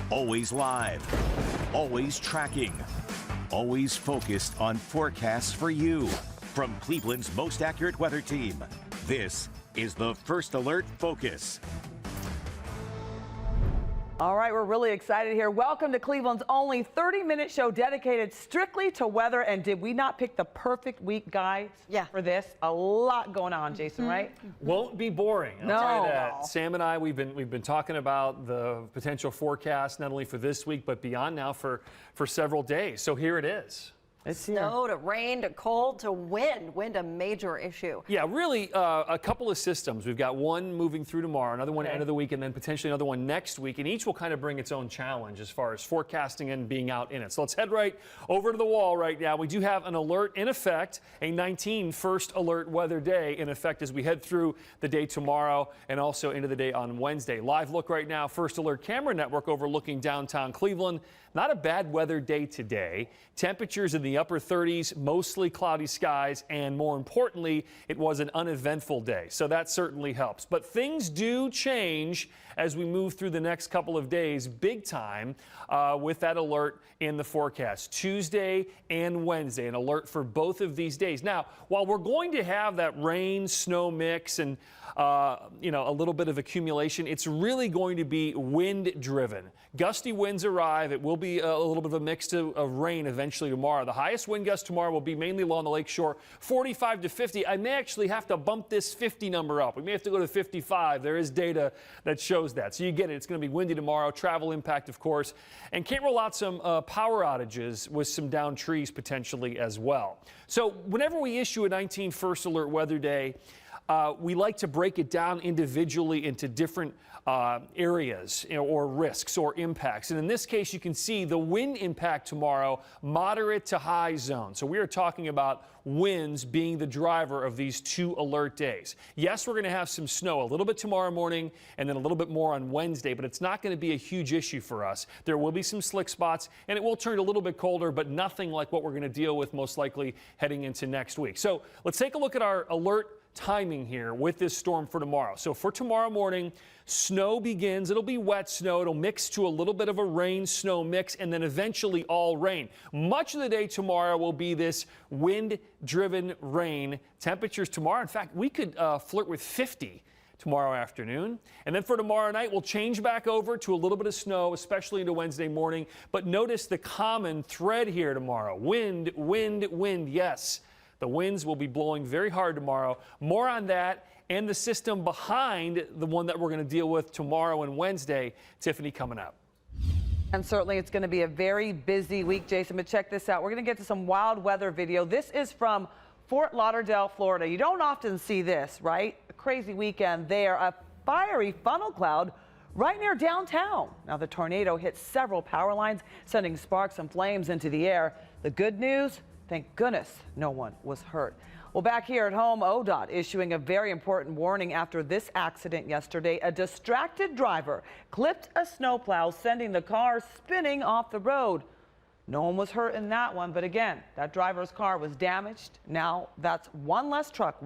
Always live, always tracking, always focused on forecasts for you. From Cleveland's most accurate weather team, this is the First Alert Focus. All right, we're really excited here. Welcome to Cleveland's only 30-minute show dedicated strictly to weather. And did we not pick the perfect week, guys, for this? A lot going on, Jason, right? Won't be boring. I'll tell you that. Sam and I, we've been talking about the potential forecast not only for this week but beyond now for several days. So here it is. Snow to rain to cold to wind. Wind a major issue. Yeah, really a couple of systems. We've got one moving through tomorrow, another one end of the week, and then potentially another one next week. And each will kind of bring its own challenge as far as forecasting and being out in it. So let's head right over to the wall right now. We do have an alert in effect, a 19 first alert weather day in effect as we head through the day tomorrow and also into the day on Wednesday. Live look right now, First Alert Camera Network overlooking downtown Cleveland. Not a bad weather day today. Temperatures in the upper 30s, mostly cloudy skies, and more importantly, it was an uneventful day. So that certainly helps. But things do change as we move through the next couple of days, big time, with that alert in the forecast. Tuesday and Wednesday, an alert for both of these days. Now, while we're going to have that rain, snow mix and a little bit of accumulation, it's really going to be wind driven. Gusty winds arrive. It will be a little bit of a mix of rain eventually tomorrow. The highest wind gust tomorrow will be mainly along the lake shore, 45 to 50. I may actually have to bump this 50 number up. We may have to go to 55. There is data that shows that. So you get it. It's going to be windy tomorrow. Travel impact, of course. And can't rule out some power outages with some downed trees potentially as well. So whenever we issue a 19 first alert weather day, we like to break it down individually into different areas or risks or impacts. And in this case, you can see the wind impact tomorrow, moderate to high zone. So we are talking about winds being the driver of these two alert days. Yes, we're going to have some snow a little bit tomorrow morning and then a little bit more on Wednesday, but it's not going to be a huge issue for us. There will be some slick spots and it will turn a little bit colder, but nothing like what we're going to deal with most likely heading into next week. So let's take a look at our alert timing here with this storm for tomorrow. So for tomorrow morning, snow begins. It'll be wet snow. It'll mix to a little bit of a rain snow mix and then eventually all rain. Much of the day tomorrow will be this wind driven rain. Temperatures tomorrow, in fact, we could flirt with 50 tomorrow afternoon. And then for tomorrow night, we'll change back over to a little bit of snow, especially into Wednesday morning. But notice the common thread here tomorrow. Wind, wind, wind. Yes. The winds will be blowing very hard tomorrow. More on that and the system behind the one that we're going to deal with tomorrow and Wednesday. Tiffany, coming up. And certainly it's going to be a very busy week, Jason, but check this out. We're going to get to some wild weather video. This is from Fort Lauderdale, Florida. You don't often see this, right? A crazy weekend there. A fiery funnel cloud right near downtown. Now, the tornado hit several power lines, sending sparks and flames into the air. The good news? Thank goodness no one was hurt. Well, back here at home, ODOT issuing a very important warning after this accident yesterday. A distracted driver clipped a snowplow, sending the car spinning off the road. No one was hurt in that one, but again, that driver's car was damaged. Now that's one less truck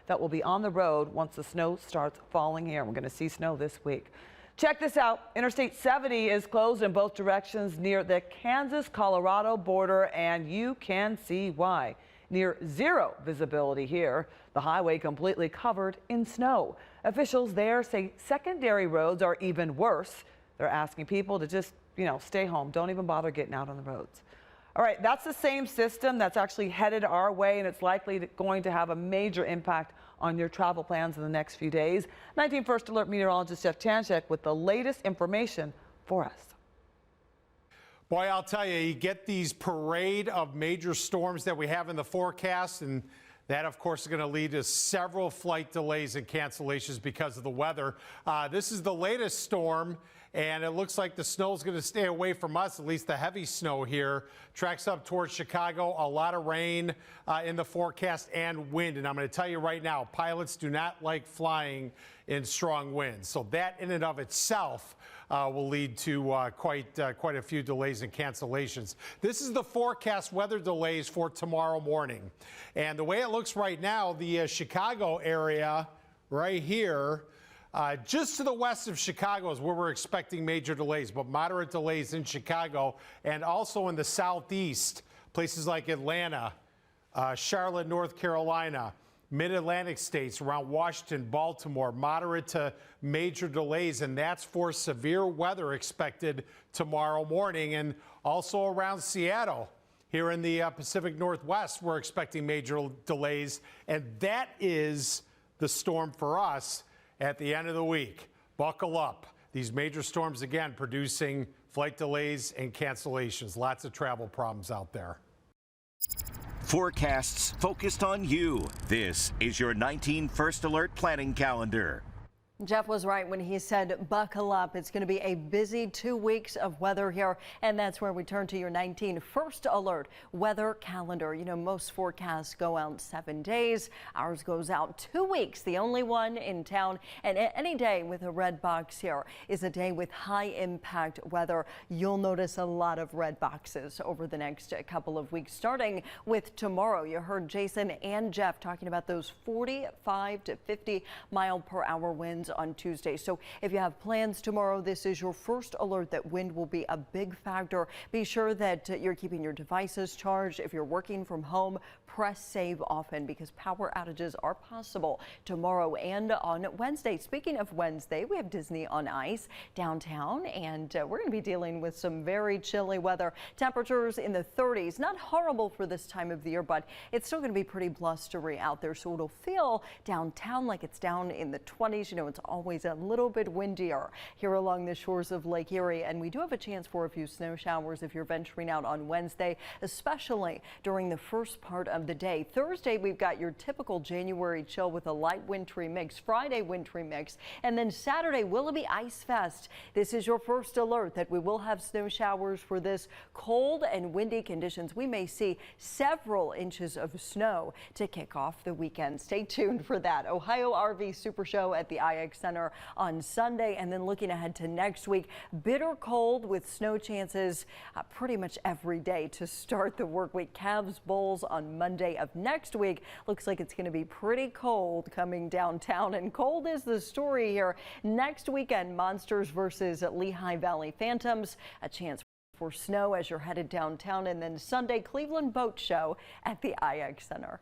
that will be on the road once the snow starts falling here. We're going to see snow this week. Check this out. Interstate 70 is closed in both directions near the Kansas-Colorado border, and you can see why. Near zero visibility here, the highway completely covered in snow. Officials there say secondary roads are even worse. They're asking people to just, stay home. Don't even bother getting out on the roads. All right, that's the same system that's actually headed our way, and it's likely going to have a major impact on your travel plans in the next few days. 19 First Alert meteorologist Jeff Tanchek with the latest information for us. Boy, I'll tell you, you get these parade of major storms that we have in the forecast, and that, of course, is going to lead to several flight delays and cancellations because of the weather. This is the latest storm, and it looks like the snow is going to stay away from us, at least the heavy snow here. Tracks up towards Chicago, a lot of rain in the forecast and wind. And I'm going to tell you right now, pilots do not like flying in strong winds. So that in and of itself will lead to quite a few delays and cancellations. This is the forecast weather delays for tomorrow morning. And the way it looks right now, the Chicago area right here, Just to the west of Chicago is where we're expecting major delays, but moderate delays in Chicago and also in the southeast, places like Atlanta, Charlotte, North Carolina, mid-Atlantic states around Washington, Baltimore, moderate to major delays, and that's for severe weather expected tomorrow morning. And also around Seattle, here in the Pacific Northwest, we're expecting major delays, and that is the storm for us at the end of the week. Buckle up. These major storms, again, producing flight delays and cancellations. Lots of travel problems out there. Forecasts focused on you. This is your 19 First Alert planning calendar. Jeff was right when he said buckle up. It's going to be a busy 2 weeks of weather here, and that's where we turn to your 19 First Alert weather calendar. You know, most forecasts go out 7 days. Ours goes out 2 weeks, the only one in town. And any day with a red box here is a day with high impact weather. You'll notice a lot of red boxes over the next couple of weeks, starting with tomorrow. You heard Jason and Jeff talking about those 45 to 50 mile per hour winds on Tuesday. So if you have plans tomorrow, this is your first alert that wind will be a big factor. Be sure that you're keeping your devices charged. If you're working from home, press save often because power outages are possible tomorrow and on Wednesday. Speaking of Wednesday, we have Disney on Ice downtown, and we're going to be dealing with some very chilly weather. Temperatures in the 30s, not horrible for this time of the year, but it's still going to be pretty blustery out there. So it'll feel downtown like it's down in the 20s. You know, it's always a little bit windier here along the shores of Lake Erie, and we do have a chance for a few snow showers if you're venturing out on Wednesday, especially during the first part of the day. Thursday, we've got your typical January chill with a light wintry mix. Friday, wintry mix, and then Saturday, Willoughby Ice Fest. This is your first alert that we will have snow showers for this cold and windy conditions. We may see several inches of snow to kick off the weekend. Stay tuned for that. Ohio RV Super Show at the IX Center on Sunday, and then looking ahead to next week, bitter cold with snow chances pretty much every day to start the work week. Cavs Bowls on Monday of next week. Looks like it's going to be pretty cold coming downtown, and cold is the story here. Next weekend, Monsters versus Lehigh Valley Phantoms. A chance for snow as you're headed downtown, and then Sunday, Cleveland Boat Show at the IX Center.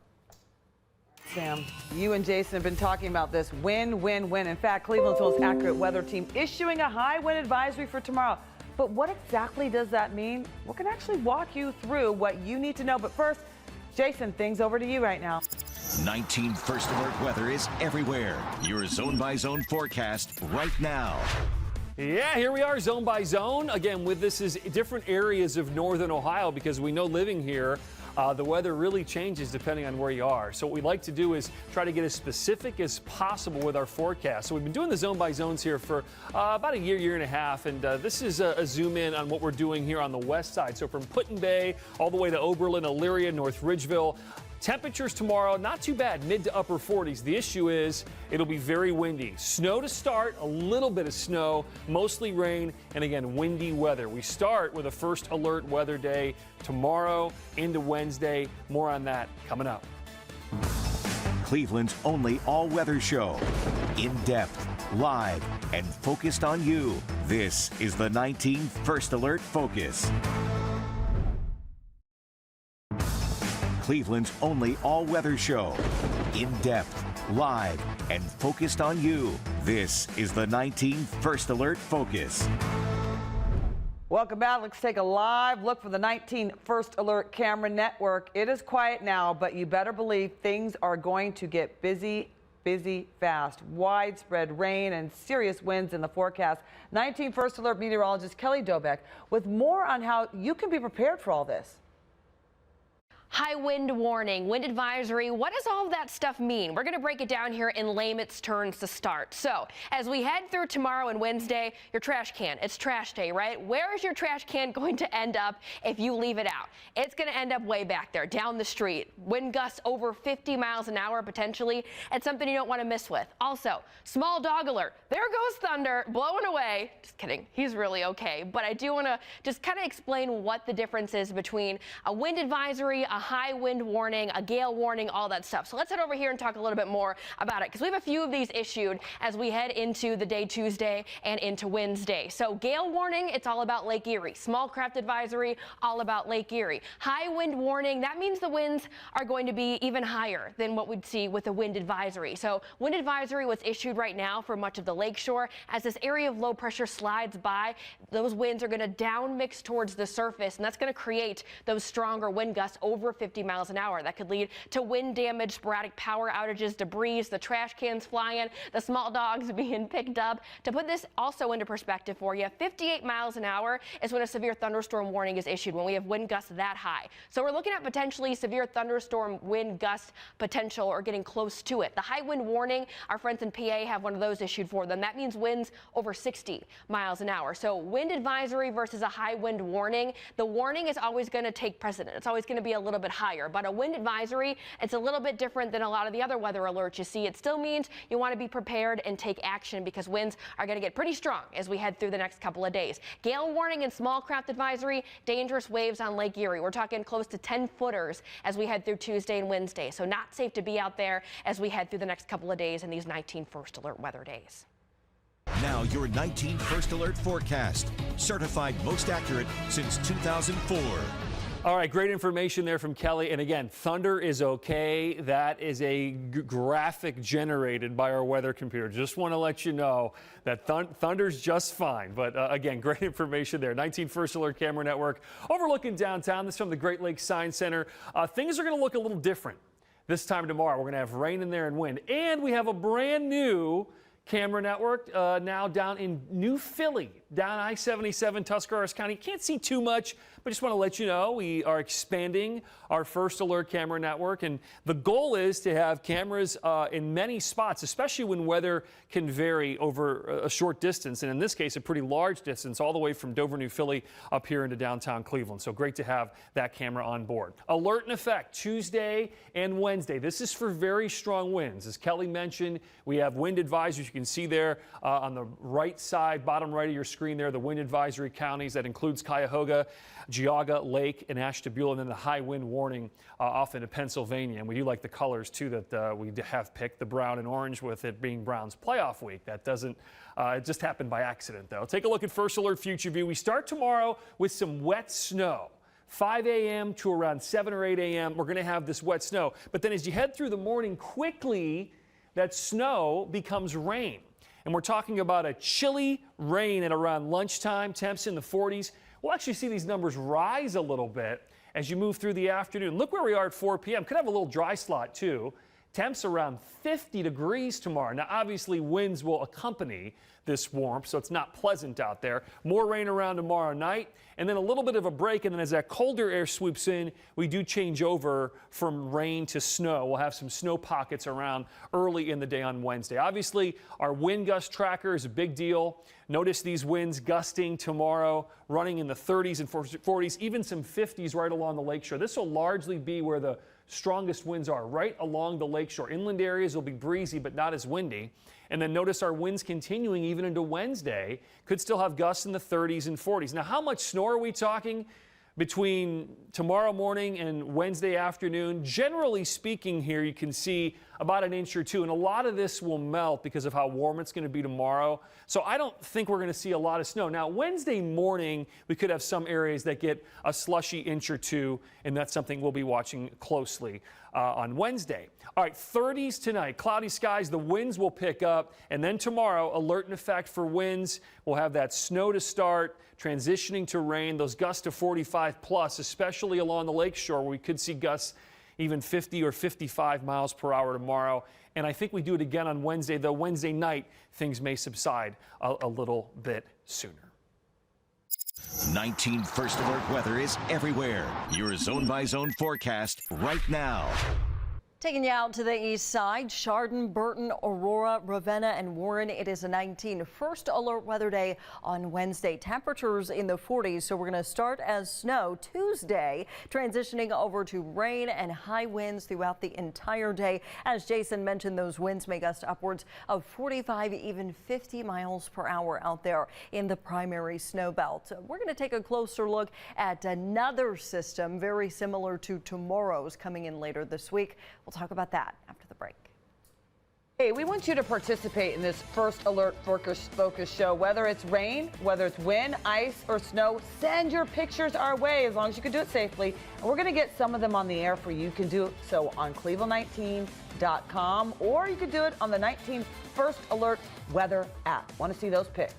Sam, you and Jason have been talking about this win, win, win. In fact, Cleveland's most accurate weather team issuing a high wind advisory for tomorrow. But what exactly does that mean? We're going to actually walk you through what you need to know. But first, Jason, things over to you right now. 19 First Alert weather is everywhere. Your zone-by-zone forecast right now. Yeah, here we are, zone by zone. Again, with this is different areas of northern Ohio, because we know living here, the weather really changes depending on where you are. So what we like to do is try to get as specific as possible with our forecast. So we've been doing the zone by zones here for about a year and a half, and this is a zoom in on what we're doing here on the west side. So from Put in Bay all the way to Oberlin, Elyria, North Ridgeville. Temperatures tomorrow, not too bad, mid to upper 40s. The issue is it'll be very windy. Snow to start, a little bit of snow, mostly rain, and again, windy weather. We start with a first alert weather day tomorrow into Wednesday. More on that coming up. Cleveland's only all-weather show. In-depth, live, and focused on you. This is the 19 First Alert Focus. Cleveland's only all-weather show. In-depth, live, and focused on you. This is the 19 First Alert Focus. Welcome back. Let's take a live look for the 19 First Alert camera network. It is quiet now, but you better believe things are going to get busy fast. Widespread rain and serious winds in the forecast. 19 First Alert meteorologist Kelly Dobeck with more on how you can be prepared for all this. High wind warning, wind advisory. What does all of that stuff mean? We're going to break it down here in layman's terms to start. So as we head through tomorrow and Wednesday, your trash can, it's trash day, right? Where is your trash can going to end up if you leave it out? It's going to end up way back there, down the street. Wind gusts over 50 miles an hour potentially. It's something you don't want to miss with. Also, small dog alert. There goes Thunder blowing away. Just kidding. He's really okay. But I do want to just kind of explain what the difference is between a wind advisory, a high wind warning, a gale warning, all that stuff. So let's head over here and talk a little bit more about it, because we have a few of these issued as we head into the day Tuesday and into Wednesday. So gale warning, it's all about Lake Erie. Small craft advisory, all about Lake Erie. High wind warning, that means the winds are going to be even higher than what we'd see with a wind advisory. So wind advisory was issued right now for much of the lakeshore. As this area of low pressure slides by, those winds are going to down mix towards the surface, and that's going to create those stronger wind gusts over 50 miles an hour. That could lead to wind damage, sporadic power outages, debris, the trash cans flying, the small dogs being picked up. To put this also into perspective for you, 58 miles an hour is when a severe thunderstorm warning is issued, when we have wind gusts that high. So we're looking at potentially severe thunderstorm wind gust potential or getting close to it. The high wind warning, our friends in PA have one of those issued for them. That means winds over 60 miles an hour. So wind advisory versus a high wind warning. The warning is always going to take precedent. It's always going to be a little bit higher, but a wind advisory, it's a little bit different than a lot of the other weather alerts you see. It still means you want to be prepared and take action, because winds are going to get pretty strong as we head through the next couple of days. Gale warning and small craft advisory, dangerous waves on Lake Erie. We're talking close to 10 footers as we head through Tuesday and Wednesday. So not safe to be out there as we head through the next couple of days in these 19 first alert weather days. Now your 19 First Alert forecast, certified most accurate since 2004. All right, great information there from Kelly. And again, thunder is okay. That is a graphic generated by our weather computer. Just want to let you know that thunder's just fine. But again, great information there. 19 First Alert Camera Network overlooking downtown. This is from the Great Lakes Science Center. Things are going to look a little different this time tomorrow. We're going to have rain in there and wind. And we have a brand new camera network now down in New Philly, down I-77, Tuscarawas County. Can't see too much, but just want to let you know we are expanding our First Alert camera network, and the goal is to have cameras in many spots, especially when weather can vary over a short distance, and in this case a pretty large distance, all the way from Dover, New Philly up here into downtown Cleveland. So great to have that camera on board. Alert in effect Tuesday and Wednesday. This is for very strong winds. As Kelly mentioned, we have wind advisories. You can see there on the right side, bottom right of your screen there, the wind advisory counties. That includes Cuyahoga, Geauga, Lake, and Ashtabula, and then the high wind warning off into Pennsylvania. And we do like the colors, too, that we have picked, the brown and orange, with it being Browns playoff week. That doesn't, it just happened by accident, though. Take a look at First Alert Future View. We start tomorrow with some wet snow. 5 a.m. to around 7 or 8 a.m., we're going to have this wet snow. But then as you head through the morning, quickly, that snow becomes rain. And we're talking about a chilly rain at around lunchtime, temps in the 40s. We'll actually see these numbers rise a little bit as you move through the afternoon. Look where we are at 4 p.m. Could have a little dry slot, too. Temps around 50 degrees tomorrow. Now, obviously, winds will accompany this warmth, so it's not pleasant out there. More rain around tomorrow night, and then a little bit of a break, and then as that colder air swoops in, we do change over from rain to snow. We'll have some snow pockets around early in the day on Wednesday. Obviously, our wind gust tracker is a big deal. Notice these winds gusting tomorrow, running in the 30s and 40s, even some 50s right along the lakeshore. This will largely be where the strongest winds are, right along the lakeshore. Inland areas will be breezy, but not as windy. And then notice our winds continuing even into Wednesday. Could still have gusts in the 30s and 40s. Now, how much snow are we talking between tomorrow morning and Wednesday afternoon? Generally speaking here, you can see about an inch or two, and a lot of this will melt because of how warm it's going to be tomorrow. So I don't think we're going to see a lot of snow. Now, Wednesday morning, we could have some areas that get a slushy inch or two, and that's something we'll be watching closely on Wednesday. All right, 30s tonight, cloudy skies, the winds will pick up, and then tomorrow, alert in effect for winds. We'll have that snow to start, transitioning to rain, those gusts to 45 plus, especially along the lakeshore, where we could see gusts even 50 or 55 miles per hour tomorrow. And I think we do it again on Wednesday, though Wednesday night, things may subside a little bit sooner. 19 First Alert weather is everywhere. Your zone-by-zone forecast right now. Taking you out to the east side, Chardon, Burton, Aurora, Ravenna, and Warren. It is a 19 first alert weather day on Wednesday. Temperatures in the 40s, so we're going to start as snow Tuesday, transitioning over to rain and high winds throughout the entire day. As Jason mentioned, those winds may gust upwards of 45, even 50 miles per hour out there in the primary snow belt. We're going to take a closer look at another system very similar to tomorrow's coming in later this week. We'll talk about that after the break. Hey, we want you to participate in this First Alert Focus show. Whether it's rain, whether it's wind, ice, or snow, send your pictures our way as long as you can do it safely. And we're going to get some of them on the air for you. You can do it so on cleveland19.com, or you can do it on the 19 First Alert Weather app. Want to see those pics?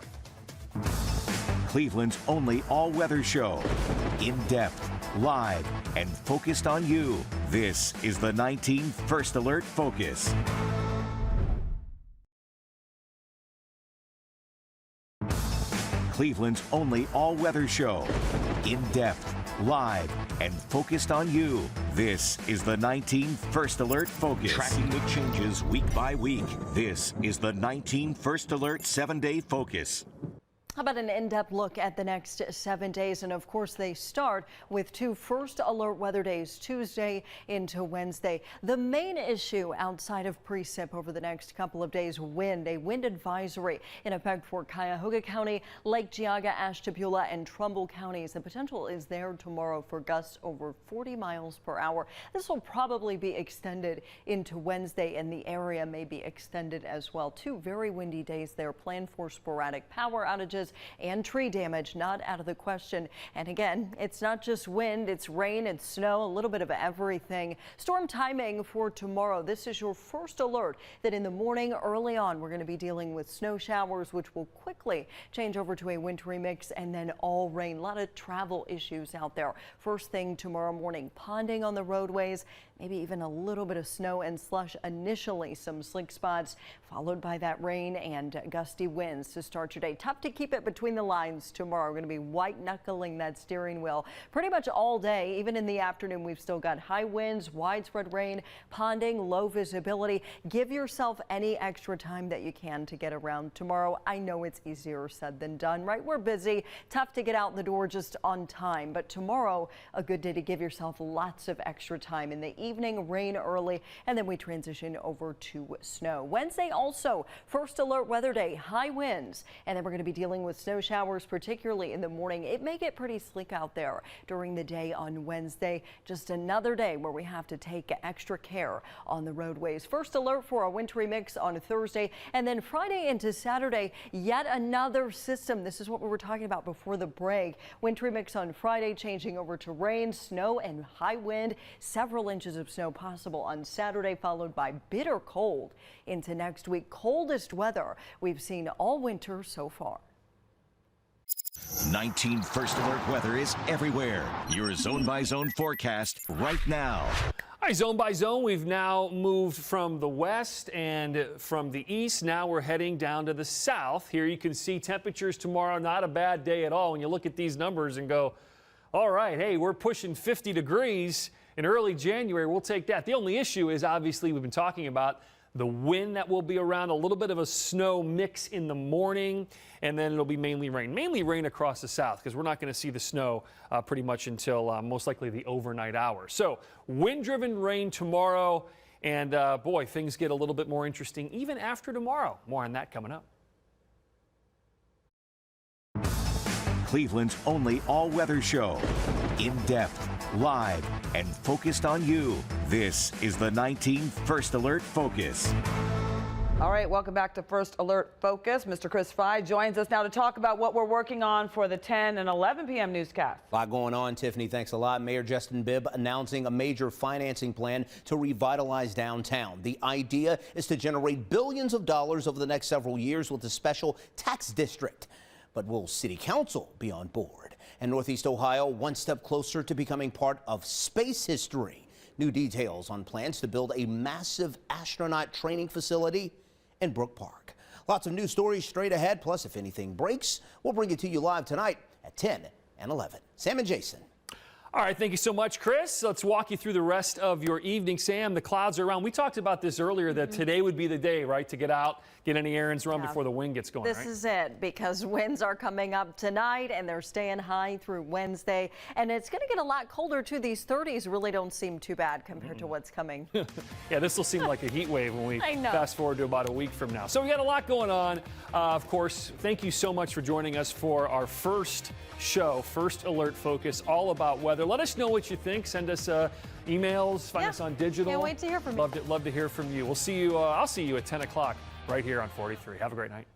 Cleveland's only all-weather show. In-depth, live, and focused on you. This is the 19 First Alert Focus. Cleveland's only all-weather show. In-depth, live, and focused on you. This is the 19 First Alert Focus. Tracking the changes week by week. This is the 19 First Alert 7-day Focus. How about an in-depth look at the next 7 days? And of course, they start with 2 first alert weather days, Tuesday into Wednesday. The main issue outside of precip over the next couple of days, wind. A wind advisory in effect for Cuyahoga County, Lake Geauga, Ashtabula, and Trumbull counties. The potential is there tomorrow for gusts over 40 miles per hour. This will probably be extended into Wednesday, and the area may be extended as well. 2 very windy days there planned for sporadic power outages and tree damage not out of the question. And again, it's not just wind, it's rain and snow, a little bit of everything. Storm timing for tomorrow. This is your first alert that in the morning early on we're going to be dealing with snow showers, which will quickly change over to a wintry mix and then all rain. A lot of travel issues out there. First thing tomorrow morning, ponding on the roadways, maybe even a little bit of snow and slush initially, some slick spots, followed by that rain and gusty winds to start your day. Tough to keep it between the lines tomorrow. We're going to be white knuckling that steering wheel pretty much all day. Even in the afternoon, we've still got high winds, widespread rain, ponding, low visibility. Give yourself any extra time that you can to get around tomorrow. I know it's easier said than done, right? We're busy, tough to get out the door just on time, but tomorrow, a good day to give yourself lots of extra time. In the evening, rain early, and then we transition over to snow. Wednesday also, first alert weather day, high winds, and then we're going to be dealing with snow showers, particularly in the morning. It may get pretty slick out there during the day on Wednesday. Just another day where we have to take extra care on the roadways. First alert for a wintry mix on Thursday, and then Friday into Saturday, yet another system. This is what we were talking about before the break. Wintry mix on Friday, changing over to rain, snow, and high wind. Several inches of snow possible on Saturday, followed by bitter cold into next week. Coldest weather we've seen all winter so far. 19 First Alert weather is everywhere. Your zone-by-zone forecast right now. All right, zone by zone, we've now moved from the west and from the east. Now we're heading down to the south. Here you can see temperatures tomorrow, not a bad day at all. When you look at these numbers and go, all right, hey, we're pushing 50 degrees in early January. We'll take that. The only issue is obviously we've been talking about the wind that will be around, a little bit of a snow mix in the morning, and then it'll be mainly rain across the south, because we're not going to see the snow pretty much until most likely the overnight hours. So wind-driven rain tomorrow, and boy, things get a little bit more interesting even after tomorrow. More on that coming up. Cleveland's only all-weather show. In-depth, live, and focused on you. This is the 19 First Alert Focus. All right, welcome back to First Alert Focus. Mr. Chris Fry joins us now to talk about what we're working on for the 10 and 11 p.m. newscast. A lot going on, Tiffany. Thanks a lot. Mayor Justin Bibb announcing a major financing plan to revitalize downtown. The idea is to generate billions of dollars over the next several years with a special tax district. But will City Council be on board? And Northeast Ohio one step closer to becoming part of space history. New details on plans to build a massive astronaut training facility in Brook Park. Lots of news stories straight ahead. Plus, if anything breaks, we'll bring it to you live tonight at 10 and 11. Sam and Jason. All right, thank you so much, Chris. Let's walk you through the rest of your evening. Sam, the clouds are around. We talked about this earlier, that today would be the day, right, to get out, get any errands run before the wind gets going, This is it, because winds are coming up tonight, and they're staying high through Wednesday. And it's going to get a lot colder, too. These 30s really don't seem too bad compared to what's coming. Yeah, this will seem like a heat wave when we I know. fast forward to about a week from now. So we got a lot going on. Of course, thank you so much for joining us for our first show, First Alert Focus, all about weather. Let us know what you think. Send us emails, find us on digital. Can't wait to hear from you. Love to hear from you. We'll see you. I'll see you at 10 o'clock right here on 43. Have a great night.